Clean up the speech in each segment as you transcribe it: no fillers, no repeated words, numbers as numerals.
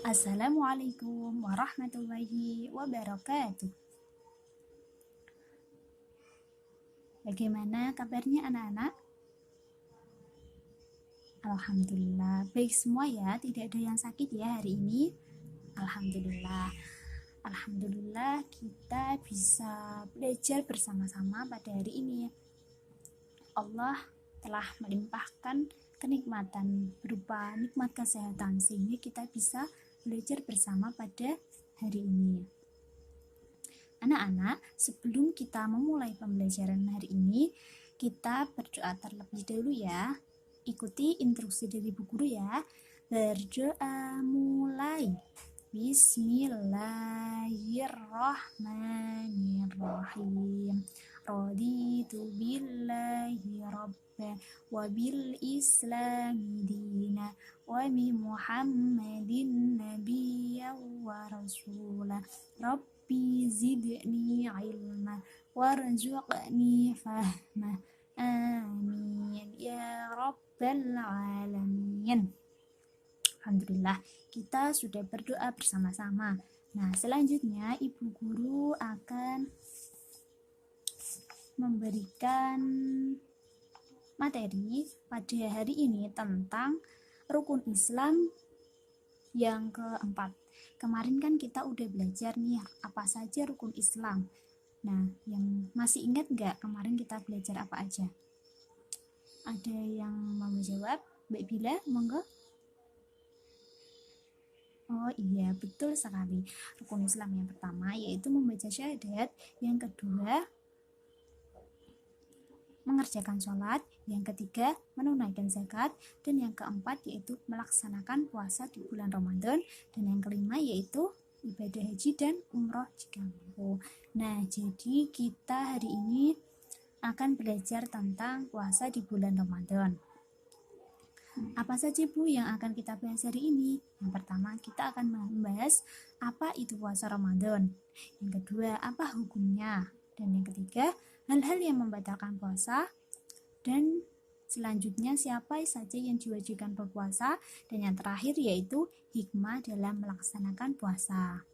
Assalamualaikum warahmatullahi wabarakatuh. Bagaimana kabarnya anak-anak? Alhamdulillah, baik semua ya, tidak ada yang sakit ya hari ini. Alhamdulillah. Alhamdulillah kita bisa belajar bersama-sama pada hari ini. Allah telah melimpahkan kenikmatan berupa nikmat kesehatan sehingga kita bisa belajar bersama pada hari ini. Anak-anak, sebelum kita memulai pembelajaran hari ini, kita berdoa terlebih dahulu ya. Ikuti instruksi dari Bu Guru ya. Berdoa mulai. Bismillahirrahmanirrahim. Raditu billahi rabba wa bil islami dina wa bi Muhammadin nabiyyan wa rasulah. Rabbi zidni ilma warzuqni fahma. Amin ya rabbal alamin. Alhamdulillah, kita sudah berdoa bersama-sama. Nah, selanjutnya Ibu Guru akan memberikan materi pada hari ini tentang rukun Islam yang keempat. Kemarin kan kita udah belajar nih apa saja rukun Islam. Nah, yang masih ingat nggak kemarin kita belajar apa aja? Ada yang mau menjawab? Mbak Bila, monggo. Oh iya, betul sekali. Rukun Islam yang pertama yaitu membaca syahadat, yang kedua mengerjakan sholat, yang ketiga menunaikan zakat, dan yang keempat yaitu melaksanakan puasa di bulan Ramadan, dan yang kelima yaitu ibadah haji dan umroh jika mampu. Nah, jadi kita hari ini akan belajar tentang puasa di bulan Ramadan. Apa saja Bu yang akan kita bahas hari ini? Yang pertama, kita akan membahas apa itu puasa Ramadan. Yang kedua, apa hukumnya? Dan yang ketiga, hal-hal yang membatalkan puasa. Dan selanjutnya, siapa saja yang diwajibkan berpuasa. Dan yang terakhir yaitu hikmah dalam melaksanakan puasa.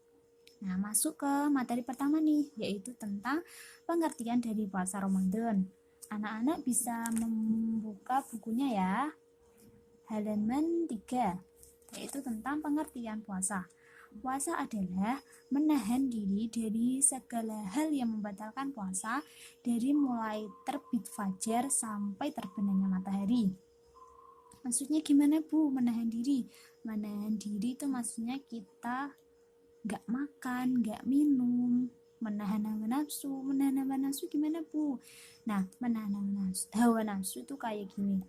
Nah, masuk ke materi pertama nih, yaitu tentang pengertian dari puasa Ramadan. Anak-anak bisa membuka bukunya ya. Halaman 3, yaitu tentang pengertian puasa. Puasa adalah menahan diri dari segala hal yang membatalkan puasa, dari mulai terbit fajar sampai terbenamnya matahari. Maksudnya gimana Bu menahan diri? Menahan diri itu maksudnya kita gak makan, gak minum, menahan hawa nafsu. Menahan hawa nafsu gimana Bu? Nah, menahan hawa nafsu itu kayak gini.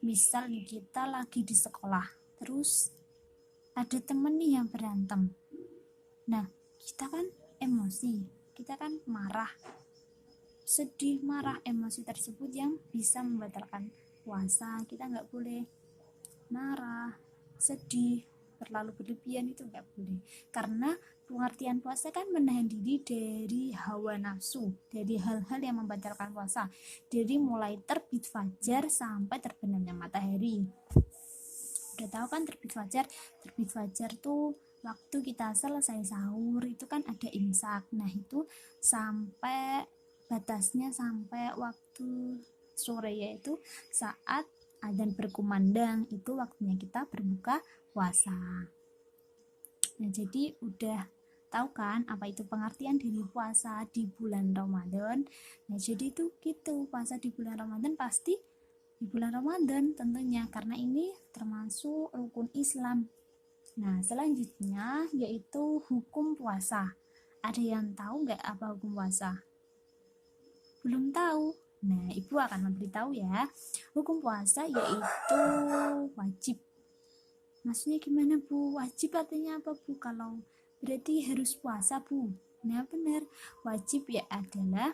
Misal nih kita lagi di sekolah, terus ada temen nih yang berantem. Nah, kita kan emosi, kita kan marah, sedih, marah, emosi tersebut yang bisa membatalkan puasa. Kita nggak boleh marah, sedih, terlalu berlebihan, itu nggak boleh. Karena pengertian puasa kan menahan diri dari hawa nafsu, dari hal-hal yang membatalkan puasa, dari mulai terbit fajar sampai terbenamnya matahari. Udah tahu kan terbit fajar? Terbit fajar tuh waktu kita selesai sahur itu kan ada imsak. Nah, itu sampai batasnya sampai waktu sore, yaitu saat adzan berkumandang, itu waktunya kita berbuka puasa. Nah, jadi udah tahu kan apa itu pengertian dari puasa di bulan Ramadan. Nah, jadi itu gitu, puasa di bulan Ramadan pasti di bulan Ramadan tentunya, karena ini termasuk rukun Islam. Nah, selanjutnya yaitu hukum puasa. Ada yang tahu nggak apa hukum puasa? Belum tahu? Nah, Ibu akan memberitahu ya. Hukum puasa yaitu wajib. Maksudnya gimana Bu? Wajib artinya apa Bu? Kalau berarti harus puasa Bu. Nah, benar. Wajib ya adalah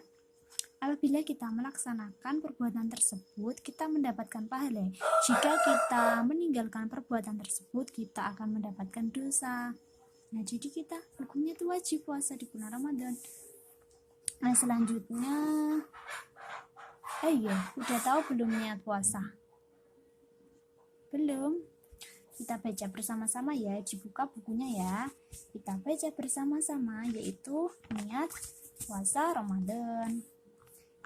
apabila kita melaksanakan perbuatan tersebut, kita mendapatkan pahala. Jika kita meninggalkan perbuatan tersebut, kita akan mendapatkan dosa. Nah, jadi kita hukumnya itu wajib puasa di bulan Ramadan. Nah, selanjutnya, udah tahu belum niat puasa? Belum? Kita baca bersama-sama ya, dibuka bukunya ya. Kita baca bersama-sama yaitu niat puasa Ramadan.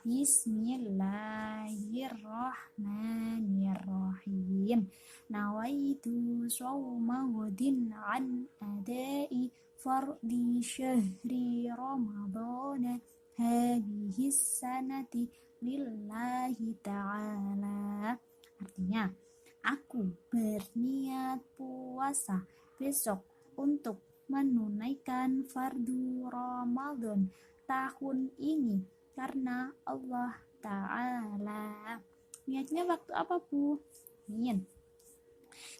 Bismillahirrahmanirrahim. Nawaitu shawma ghadin an adai fardi syahri Ramadana hadhihi sanati lillahi ta'ala. Artinya, aku berniat puasa besok untuk menunaikan fardu Ramadan tahun ini karena Allah Ta'ala. Niatnya waktu apa, Bu?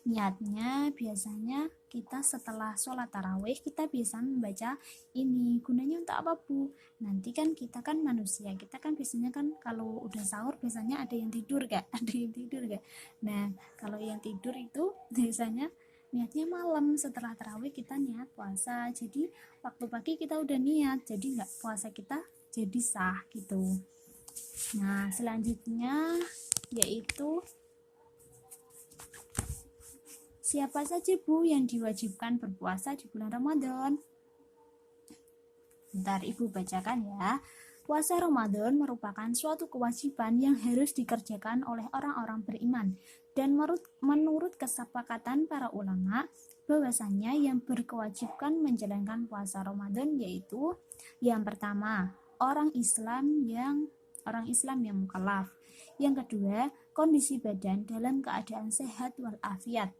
Niatnya biasanya kita setelah sholat tarawih kita bisa membaca ini. Gunanya untuk apa, Bu? Nanti kan kita kan manusia, kita kan biasanya kan kalau udah sahur biasanya ada yang tidur gak? Ada yang tidur gak? Nah, kalau yang tidur itu biasanya niatnya malam setelah tarawih kita niat puasa. Jadi waktu pagi kita udah niat, jadi nggak puasa kita jadi sah gitu. Nah, selanjutnya yaitu siapa saja, Bu, yang diwajibkan berpuasa di bulan Ramadan? Bentar, Ibu bacakan ya. Puasa Ramadan merupakan suatu kewajiban yang harus dikerjakan oleh orang-orang beriman. Dan menurut kesepakatan para ulama, bahwasanya yang berkewajiban menjalankan puasa Ramadan yaitu yang pertama, orang Islam yang mukallaf. Yang kedua, kondisi badan dalam keadaan sehat walafiat.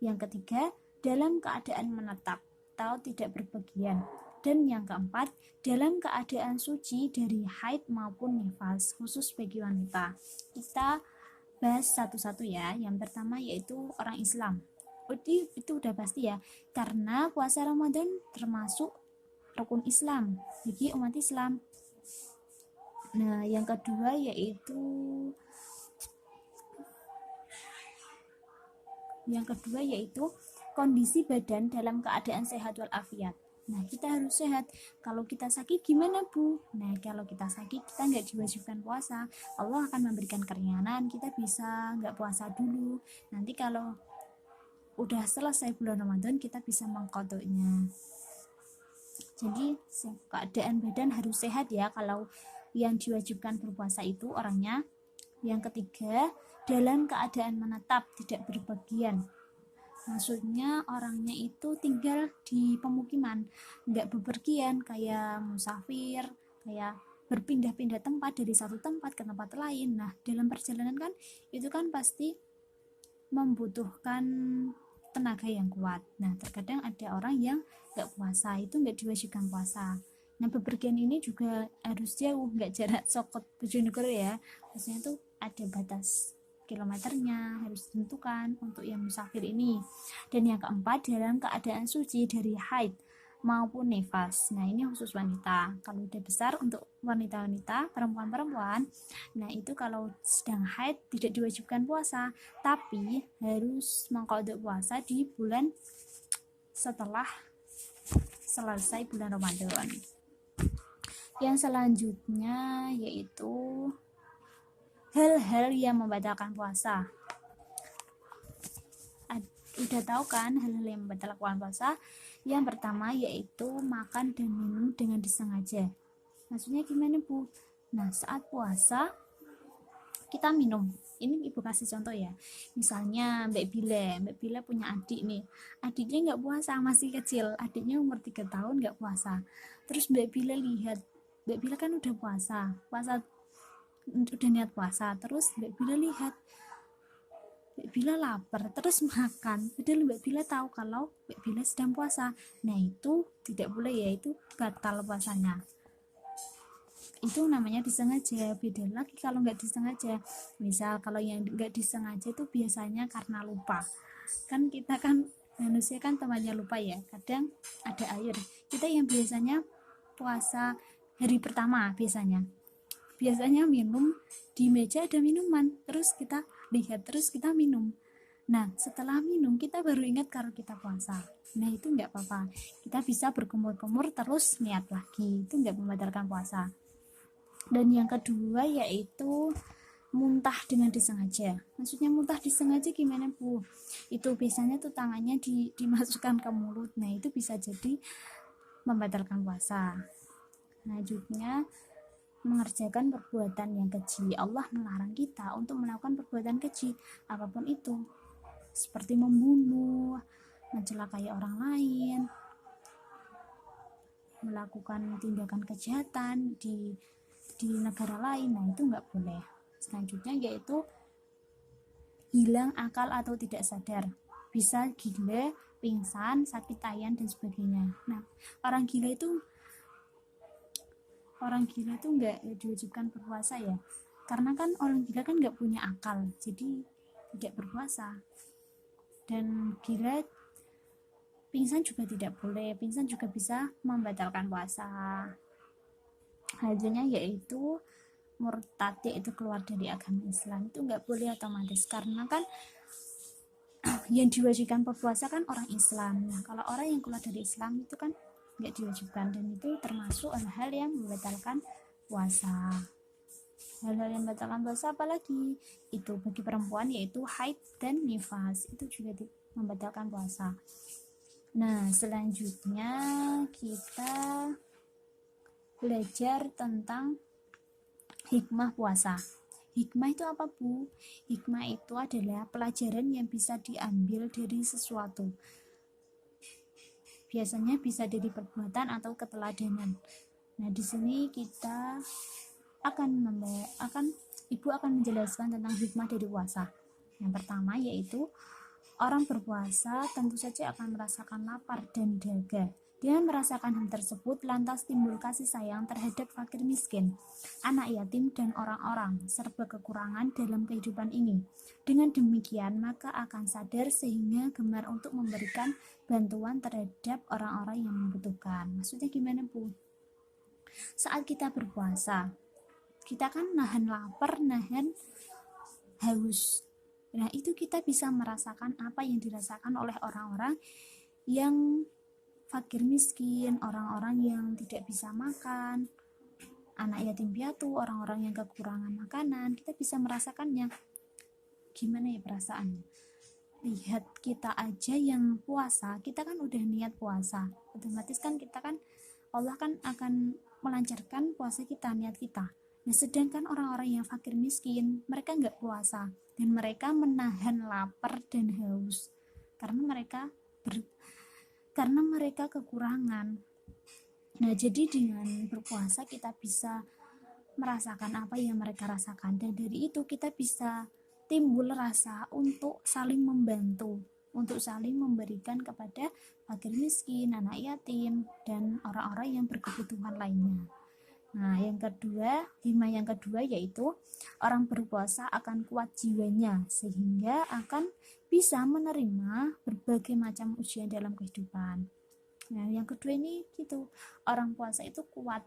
Yang ketiga, dalam keadaan menetap atau tidak berpergian. Dan yang keempat, dalam keadaan suci dari haid maupun nifas, khusus bagi wanita. Kita bahas satu-satu ya. Yang pertama yaitu orang Islam. Itu udah pasti ya, karena puasa Ramadan termasuk rukun Islam bagi umat Islam. Nah, yang kedua yaitu kondisi badan dalam keadaan sehat walafiat. Nah, kita harus sehat. Kalau kita sakit gimana, Bu? Nah, kalau kita sakit kita nggak diwajibkan puasa. Allah akan memberikan keringanan, kita bisa nggak puasa dulu. Nanti kalau udah selesai bulan Ramadan kita bisa mengqadanya. Jadi keadaan badan harus sehat ya kalau yang diwajibkan berpuasa itu orangnya. Yang ketiga, dalam keadaan menetap, tidak berpergian. Maksudnya orangnya itu tinggal di pemukiman, nggak bepergian kayak musafir, kayak berpindah-pindah tempat dari satu tempat ke tempat lain. Nah, dalam perjalanan kan itu kan pasti membutuhkan tenaga yang kuat. Nah, terkadang ada orang yang nggak puasa, itu nggak diwajibkan puasa. Nah, bepergian ini juga harus jauh, nggak jarak Sokot Bojonegoro ya. Maksudnya tuh ada batas kilometernya harus ditentukan untuk yang musafir ini. Dan yang keempat, dalam keadaan suci dari haid maupun nifas. Nah, ini khusus wanita. Kalau udah besar untuk wanita-wanita, perempuan-perempuan, nah itu kalau sedang haid tidak diwajibkan puasa, tapi harus mengqadha puasa di bulan setelah selesai bulan Ramadan. Yang selanjutnya yaitu hal-hal yang membatalkan puasa. Udah tahu kan hal-hal yang membatalkan puasa? Yang pertama yaitu makan dan minum dengan disengaja. Maksudnya gimana, Bu? Nah, saat puasa kita minum. Ini Ibu kasih contoh ya. Misalnya Mbak Bila punya adik nih. Adiknya nggak puasa, masih kecil. Adiknya umur 3 tahun nggak puasa. Terus Mbak Bila lihat, Mbak Bila kan udah puasa udah niat puasa. Terus Mbak Bila lihat Mbak Bila lapar, terus makan. Padahal Mbak Bila tahu kalau Mbak Bila sedang puasa. Nah, itu tidak boleh ya, itu batal puasanya. Itu namanya disengaja. Beda lagi kalau nggak disengaja. Misal kalau yang nggak disengaja itu biasanya karena lupa. Kan kita kan manusia kan temannya lupa ya. Kadang ada air. Kita yang biasanya puasa hari pertama biasanya minum, di meja ada minuman, terus kita lihat, terus kita minum. Nah, setelah minum kita baru ingat kalau kita puasa. Nah, itu nggak apa-apa, kita bisa berkumur-kumur terus niat lagi, itu nggak membatalkan puasa. Dan yang kedua yaitu muntah dengan disengaja. Maksudnya muntah disengaja gimana Bu? Itu biasanya tuh tangannya dimasukkan ke mulut. Nah itu bisa jadi membatalkan puasa. Selanjutnya mengerjakan perbuatan yang keji. Allah melarang kita untuk melakukan perbuatan keji apapun itu, seperti membunuh, mencelakai orang lain, melakukan tindakan kejahatan di negara lain. Nah itu nggak boleh. Selanjutnya yaitu hilang akal atau tidak sadar, bisa gila, pingsan, sakit ayan dan sebagainya. Nah orang gila itu nggak diwajibkan berpuasa ya, karena kan orang gila kan nggak punya akal, jadi tidak berpuasa. Dan gila, pingsan juga tidak boleh, pingsan juga bisa membatalkan puasa. Hasilnya yaitu murtad, yaitu keluar dari agama Islam, itu nggak boleh otomatis, karena kan yang diwajibkan berpuasa kan orang Islam. Nah kalau orang yang keluar dari Islam itu kan nggak diwajibkan, dan itu termasuk hal-hal yang membatalkan puasa. Hal-hal yang membatalkan puasa apalagi itu bagi perempuan yaitu haid dan nifas, itu juga membatalkan puasa. Nah selanjutnya kita belajar tentang hikmah puasa. Hikmah itu apa Bu? Hikmah itu adalah pelajaran yang bisa diambil dari sesuatu. Biasanya bisa dari perbuatan atau keteladanan. Nah, di sini kita Ibu akan menjelaskan tentang hikmah dari puasa. Yang pertama yaitu orang berpuasa tentu saja akan merasakan lapar dan dahaga. Dengan merasakan hal tersebut, lantas timbul kasih sayang terhadap fakir miskin, anak yatim, dan orang-orang serba kekurangan dalam kehidupan ini. Dengan demikian, maka akan sadar sehingga gemar untuk memberikan bantuan terhadap orang-orang yang membutuhkan. Maksudnya gimana Bu? Saat kita berpuasa, kita kan nahan lapar, nahan haus. Nah, itu kita bisa merasakan apa yang dirasakan oleh orang-orang yang fakir miskin, orang-orang yang tidak bisa makan, anak yatim piatu, orang-orang yang kekurangan makanan. Kita bisa merasakannya. Gimana ya perasaannya? Lihat kita aja yang puasa, kita kan udah niat puasa, otomatis kan kita kan Allah kan akan melancarkan puasa kita, niat kita. Nah sedangkan orang-orang yang fakir miskin, mereka nggak puasa dan mereka menahan lapar dan haus karena mereka kekurangan. Nah jadi dengan berpuasa kita bisa merasakan apa yang mereka rasakan, dan dari itu kita bisa timbul rasa untuk saling membantu, untuk saling memberikan kepada fakir miskin, anak yatim, dan orang-orang yang berkebutuhan lainnya. Nah hikmah yang kedua yaitu orang berpuasa akan kuat jiwanya sehingga akan bisa menerima berbagai macam ujian dalam kehidupan. Nah yang kedua ini gitu, orang puasa itu kuat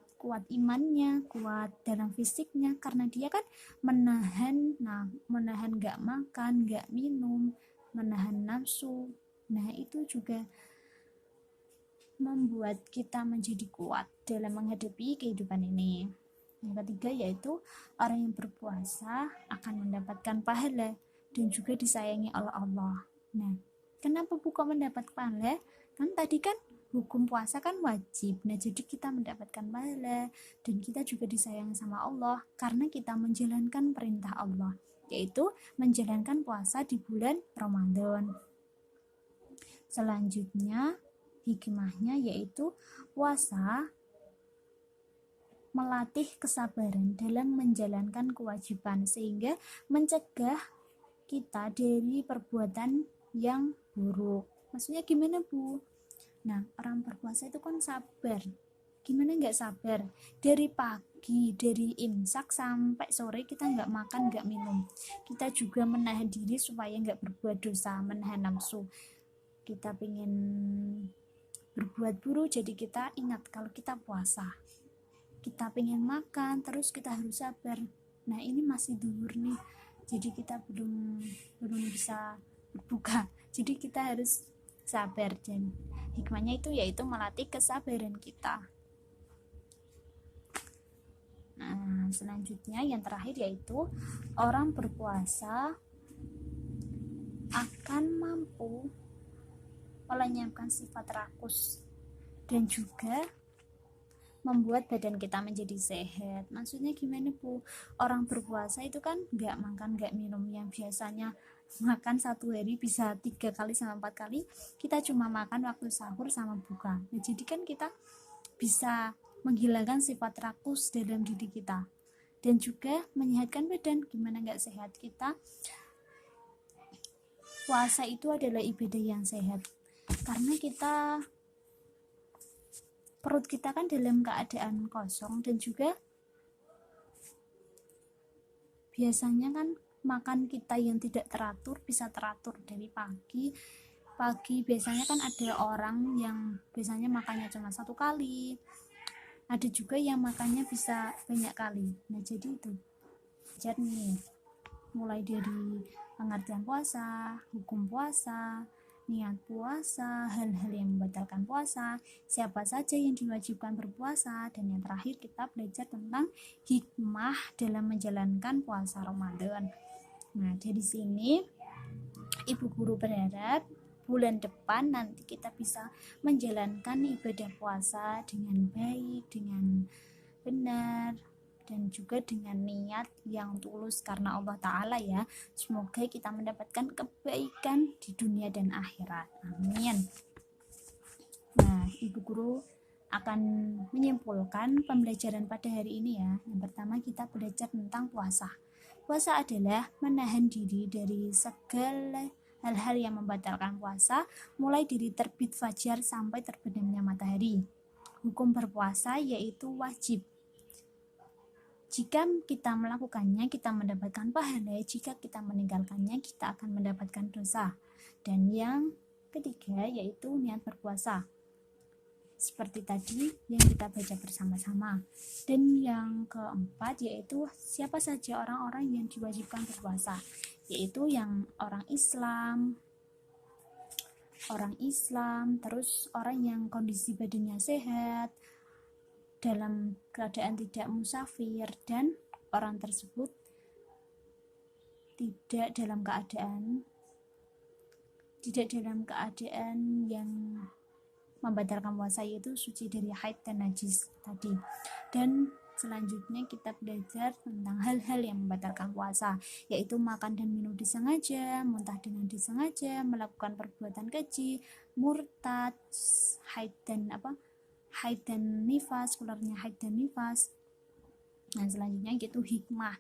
imannya, kuat dalam fisiknya, karena dia kan menahan gak makan, gak minum, menahan nafsu. Nah itu juga membuat kita menjadi kuat dalam menghadapi kehidupan ini. Yang ketiga yaitu orang yang berpuasa akan mendapatkan pahala dan juga disayangi oleh Allah. Nah, kenapa bukan mendapat pahala? Kan tadi kan hukum puasa kan wajib. Nah, jadi kita mendapatkan pahala dan kita juga disayang sama Allah karena kita menjalankan perintah Allah, yaitu menjalankan puasa di bulan Ramadan. Selanjutnya, hikmahnya yaitu puasa melatih kesabaran dalam menjalankan kewajiban sehingga mencegah kita dari perbuatan yang buruk. Maksudnya gimana Bu? Nah orang berpuasa itu kan sabar. Gimana nggak sabar? Dari pagi, dari imsak sampai sore kita nggak makan, nggak minum. Kita juga menahan diri supaya nggak berbuat dosa, menahan nafsu. Kita pengen berbuat buruk, jadi kita ingat kalau kita puasa. Kita pengen makan, terus kita harus sabar. Nah ini masih duhur nih, jadi kita belum bisa berbuka. Jadi kita harus sabar, dan hikmahnya itu yaitu melatih kesabaran kita. Nah, selanjutnya yang terakhir yaitu orang berpuasa akan mampu melenyapkan sifat rakus dan juga membuat badan kita menjadi sehat. Maksudnya gimana Bu? Orang berpuasa itu kan nggak makan nggak minum, yang biasanya makan satu hari bisa 3 kali sama 4 kali, kita cuma makan waktu sahur sama buka. Nah, jadi kan kita bisa menghilangkan sifat rakus dalam diri kita dan juga menyehatkan badan. Gimana nggak sehat? Kita puasa itu adalah ibadah yang sehat karena perut kita kan dalam keadaan kosong, dan juga biasanya kan makan kita yang tidak teratur bisa teratur dari pagi biasanya kan ada orang yang biasanya makannya cuma 1 kali, ada juga yang makannya bisa banyak kali. Nah, jadi itu belajar nih, mulai dari pengertian puasa, hukum puasa, niat puasa, hal-hal yang membatalkan puasa, siapa saja yang diwajibkan berpuasa, dan yang terakhir kita belajar tentang hikmah dalam menjalankan puasa Ramadan. Nah, dari sini Ibu Guru berharap bulan depan nanti kita bisa menjalankan ibadah puasa dengan baik, dengan benar, dan juga dengan niat yang tulus karena Allah Ta'ala ya. Semoga kita mendapatkan kebaikan di dunia dan akhirat. Amin. Nah, Ibu Guru akan menyimpulkan pembelajaran pada hari ini ya. Yang pertama kita belajar tentang puasa. Puasa adalah menahan diri dari segala hal-hal yang membatalkan puasa, mulai dari terbit fajar sampai terbenamnya matahari. Hukum berpuasa yaitu wajib. Jika kita melakukannya, kita mendapatkan pahala. Jika kita meninggalkannya, kita akan mendapatkan dosa. Dan yang ketiga yaitu niat berpuasa, seperti tadi yang kita baca bersama-sama. Dan yang keempat yaitu siapa saja orang-orang yang diwajibkan berpuasa, yaitu yang orang Islam, terus orang yang kondisi badannya sehat, dalam keadaan tidak musafir, dan orang tersebut tidak dalam keadaan yang membatalkan puasa, yaitu suci dari haid dan najis tadi. Dan selanjutnya kita belajar tentang hal-hal yang membatalkan puasa, yaitu makan dan minum disengaja, muntah dengan disengaja, melakukan perbuatan keji, murtad, haid dan nifas, keluarnya haid dan nifas. Nah, selanjutnya gitu hikmah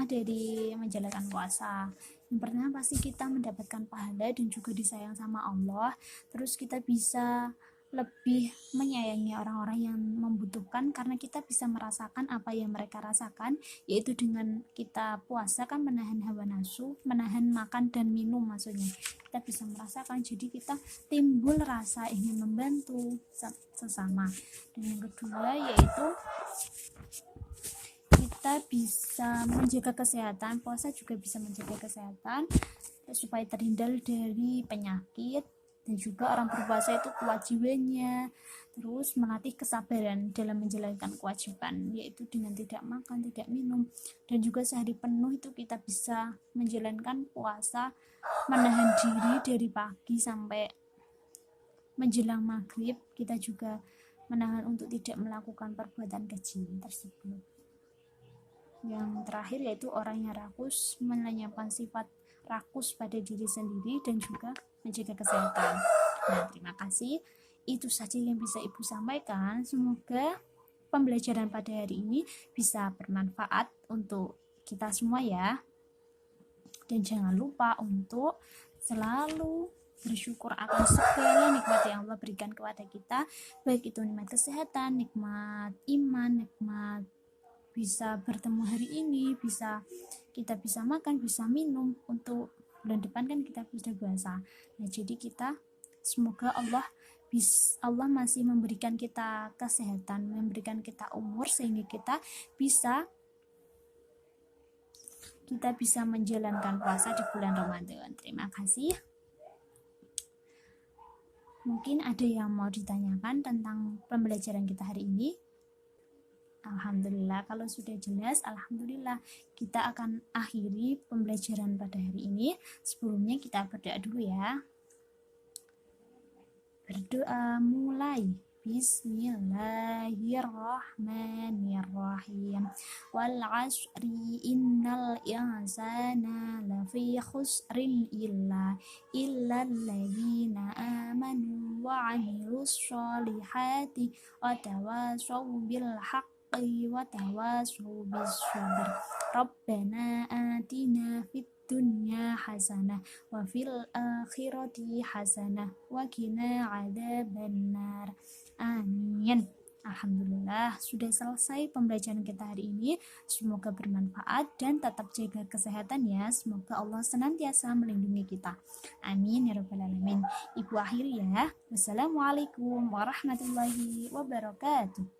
dari menjalankan puasa. Yang pertama pasti kita mendapatkan pahala dan juga disayang sama Allah. Terus kita bisa lebih menyayangi orang-orang yang membutuhkan karena kita bisa merasakan apa yang mereka rasakan, yaitu dengan kita puasa kan menahan hawa nafsu, menahan makan dan minum, maksudnya kita bisa merasakan, jadi kita timbul rasa ingin membantu sesama. Dan yang kedua yaitu kita bisa menjaga kesehatan. Puasa juga bisa menjaga kesehatan supaya terhindar dari penyakit, dan juga orang berpuasa itu kewajibannya terus melatih kesabaran dalam menjalankan kewajiban, yaitu dengan tidak makan, tidak minum, dan juga sehari penuh itu kita bisa menjalankan puasa, menahan diri dari pagi sampai menjelang maghrib. Kita juga menahan untuk tidak melakukan perbuatan keji tersebut. Yang terakhir yaitu orang yang rakus, melenyapkan sifat rakus pada diri sendiri dan juga menjaga kesehatan. Nah, terima kasih. Itu saja yang bisa Ibu sampaikan. Semoga pembelajaran pada hari ini bisa bermanfaat untuk kita semua ya. Dan jangan lupa untuk selalu bersyukur akan segala nikmat yang Allah berikan kepada kita, baik itu nikmat kesehatan, nikmat iman, nikmat bisa bertemu hari ini, kita bisa makan, bisa minum. Untuk bulan depan kan kita sudah puasa. Nah, jadi kita semoga Allah masih memberikan kita kesehatan, memberikan kita umur sehingga kita bisa menjalankan puasa di bulan Ramadan. Terima kasih. Mungkin ada yang mau ditanyakan tentang pembelajaran kita hari ini? Alhamdulillah. Kalau sudah jelas, alhamdulillah. Kita akan akhiri pembelajaran pada hari ini. Sebelumnya kita berdoa dulu ya. Berdoa mulai. Bismillahirrahmanirrahim. Wal 'asri innal insana lafi khusrin illal ladzina amanu wa 'amilus sholihati wa tawasaw bil haqqi wa tawasaw bis sabr. Rabbana atina fid dunya hasanah wa fil akhirati hasanah wa qina adzabannar. Amin. Alhamdulillah, sudah selesai pembelajaran kita hari ini. Semoga bermanfaat dan tetap jaga kesehatan ya. Semoga Allah senantiasa melindungi kita. Amin ya rabbal alamin. Ibu akhiri ya. Wassalamualaikum warahmatullahi wabarakatuh.